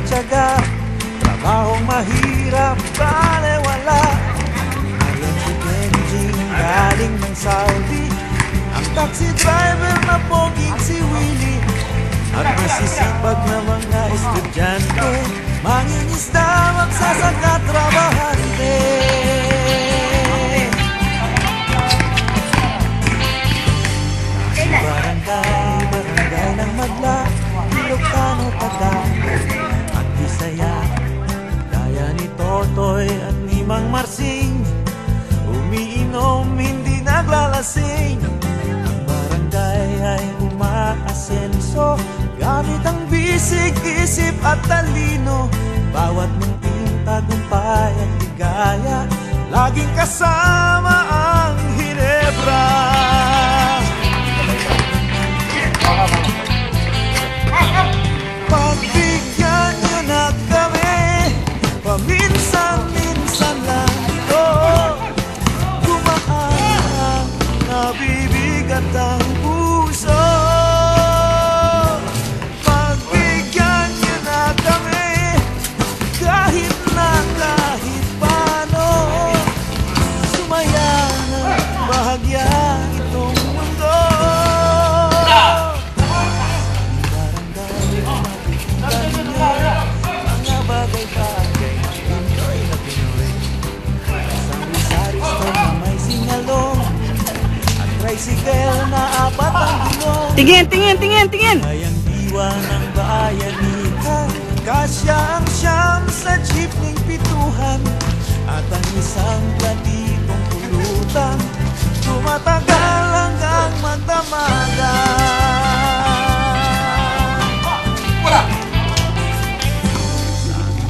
tiyaga, trabahong mahirap, balewala. Ayan si Kenjing galing ng Saudi, ang taxi driver na poging si Willie, at masisipag na mga estudyante, mangingisda, magsasaka, trabahante. Barangay ng Madla, Ilocano, Tagalog at Bisaya, gaya ni Totoy at ni Mang Marsing, umiinom, hindi naglalasing. Ang barangay ay umaasenso gamit ang bisig, isip at talino. Bawat munting tagumpay at ligaya, laging kasama ang Ginebra. Pagbigyan nyo na kami, paminsan-minsan lang ito, gumaan ang nabibigat ang puso. Pagbigyan nyo na kami, kahit paano, sumaya na bahagya itong mundo. Mga bagay-bagay na Pinoy na Pinoy, isang Rizarista na may singalong, at tricycle na apat ang gulong. Tingin! Kayang diwa ng bayanihan, kasya ang siyam sa jeepning pituhan, at ang isang platitong pulutan, tumatagal hanggang magdamagan.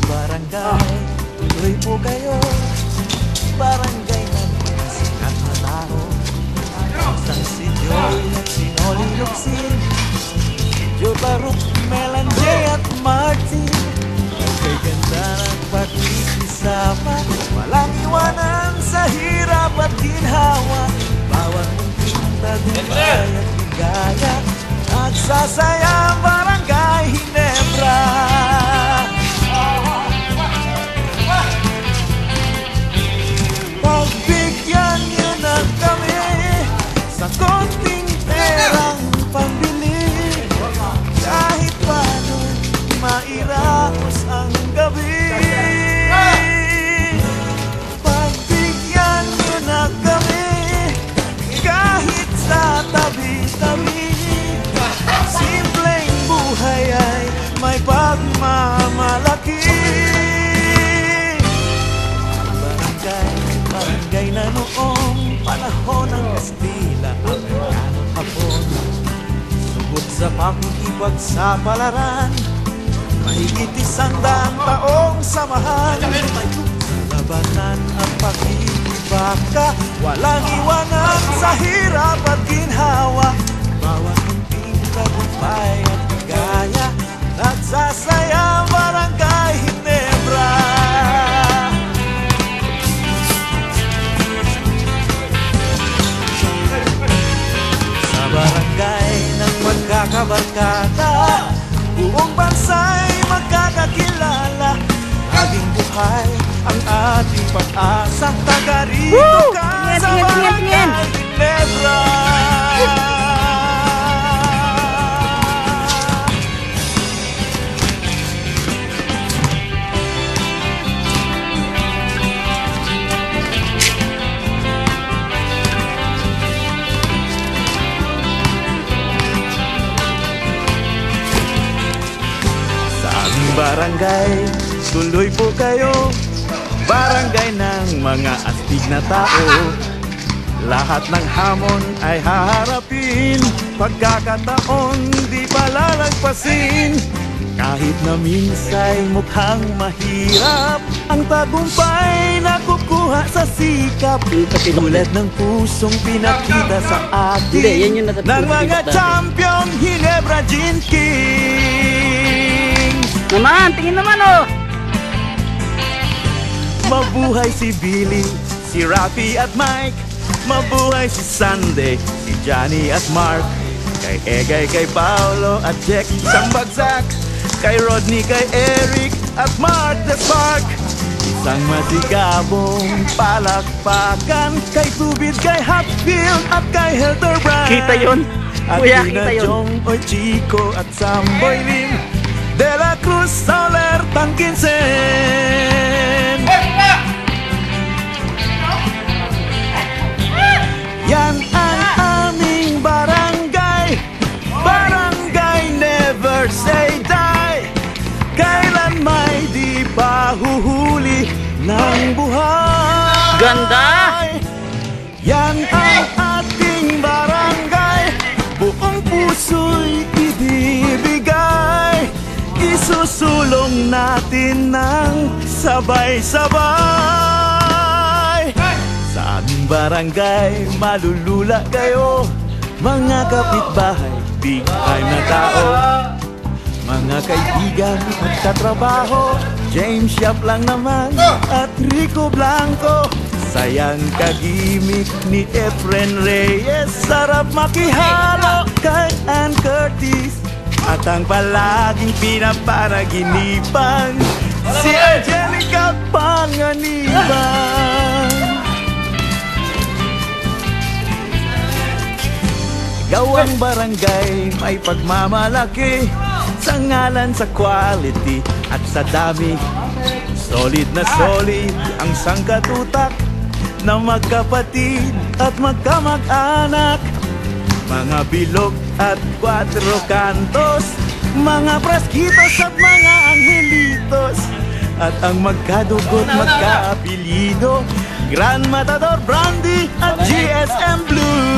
Barangay, tuloy po kayo, barangay na mga sikat na tao, isang si Joy at si Noli Luxin, Joe Baruch, Melan J at Martin, kay ganda ng pakikisama, walang iwanan sa hirap at ginhawa. Bawat munting tagumpay at ligaya, nagsasaya ang barangay Ginebra. Pagbigyan nyo na kami sa konting perang pambili, kahit paano mairaos ang gabi. Pagbigyan nyo na kami, kahit sa tabi-tabi, simpleng buhay ay may pagmamalaki. Barangay na noong panahon ng Kastila at ng Hapon, subok sa pakikipagsapalaran, mahigit 100 taong samahan. Sa labanan at pakikibaka, walang iwanan sa hirap at ginhawa. Bawat munting tagumpay at ligaya, nagsasaya ang barangay Ginebra. Barangay ng magkakabarkada, buong bansa'y magkakakilala. Laging buhay ang ating pag-asa, taga rito ka sa barangay Ginebra. Barangay, tuloy po kayo, barangay ng mga astig na tao. Lahat ng hamon ay haharapin, pagkakataon di palalagpasin. Kahit na minsay mukhang mahirap, ang tagumpay nakukuha sa sikap. Tulad ng pusong pinakita sa atin ng mga champion Ginebra Gin King. Naman, tingin naman oh! Mabuhay si Billy, si Rafi at Mike, mabuhay si Sunday, si Johnny at Mark, kay Egay, kay Paolo at Jack, isang bagsak, kay Rodney, kay Eric at Mark the Spark. Isang masigabong palakpakan kay Tubid, kay Hatfield at kay Hildebrand. Kita yun? At Kuya, Tina kita yun. Jong, Oy Chico at Samboy Lim, De La Cruz, Soler, Tangkinsen. Yan ang aming barangay, barangay never say die. Kailan may di pa huhuli ng buhay. Ganda! Yan ang ating barangay, buong puso'y ibibigay. Isusulong natin ng sabay-sabay. Sa aming barangay, malulula kayo, mga kapitbahay, big time na tao. Mga kaibigan at katrabaho, James Yap lang naman at Rico Blanco. Sayang kagimik ni Efren Reyes, sarap makihalo kay Ann Curtis. At ang palaging pinaparaginipan, si Angelica Panganiban. Gawang barangay may pagmamalaki, sa ngalan sa quality at sa dami. Solid na solid ang sangkatutak na magkapatid at magkamag-anak. Mga bilog at cuatro cantos, mga praskitos at mga angelitos. At ang magkadugot, magkaapelido, Gran Matador, Brandy at GSM Blue.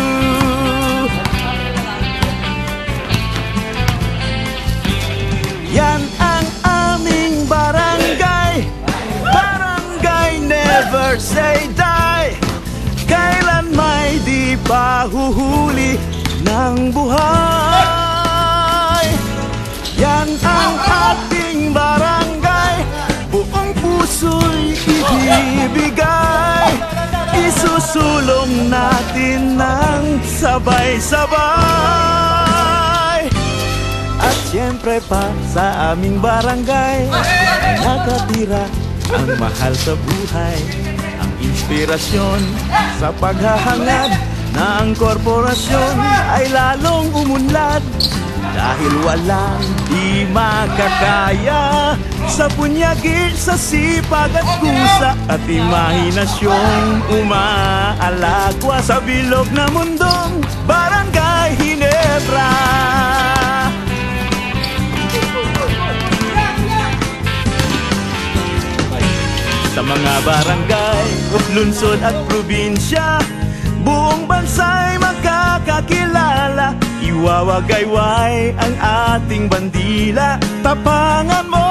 Yan ang aming barangay, barangay never say die. Kailan may di pa huhuli ng buhay. Yan ang ating barangay, buong puso'y ibibigay. Isusulong natin ng sabay-sabay. At siyempre pa sa aming barangay, nakatira ang mahal sa buhay, ang inspirasyon sa paghahangad na ang korporasyon ay lalong umunlad. Dahil walang di makakaya sa punyagi, sa sipag at kusa at imahinasyong umaalagwa sa bilog na mundong Barangay Ginebra. Sa mga barangay, lungsod at probinsya, buong bansa'y magkakakilala. Iwawagayway ang ating bandila, tapangan mo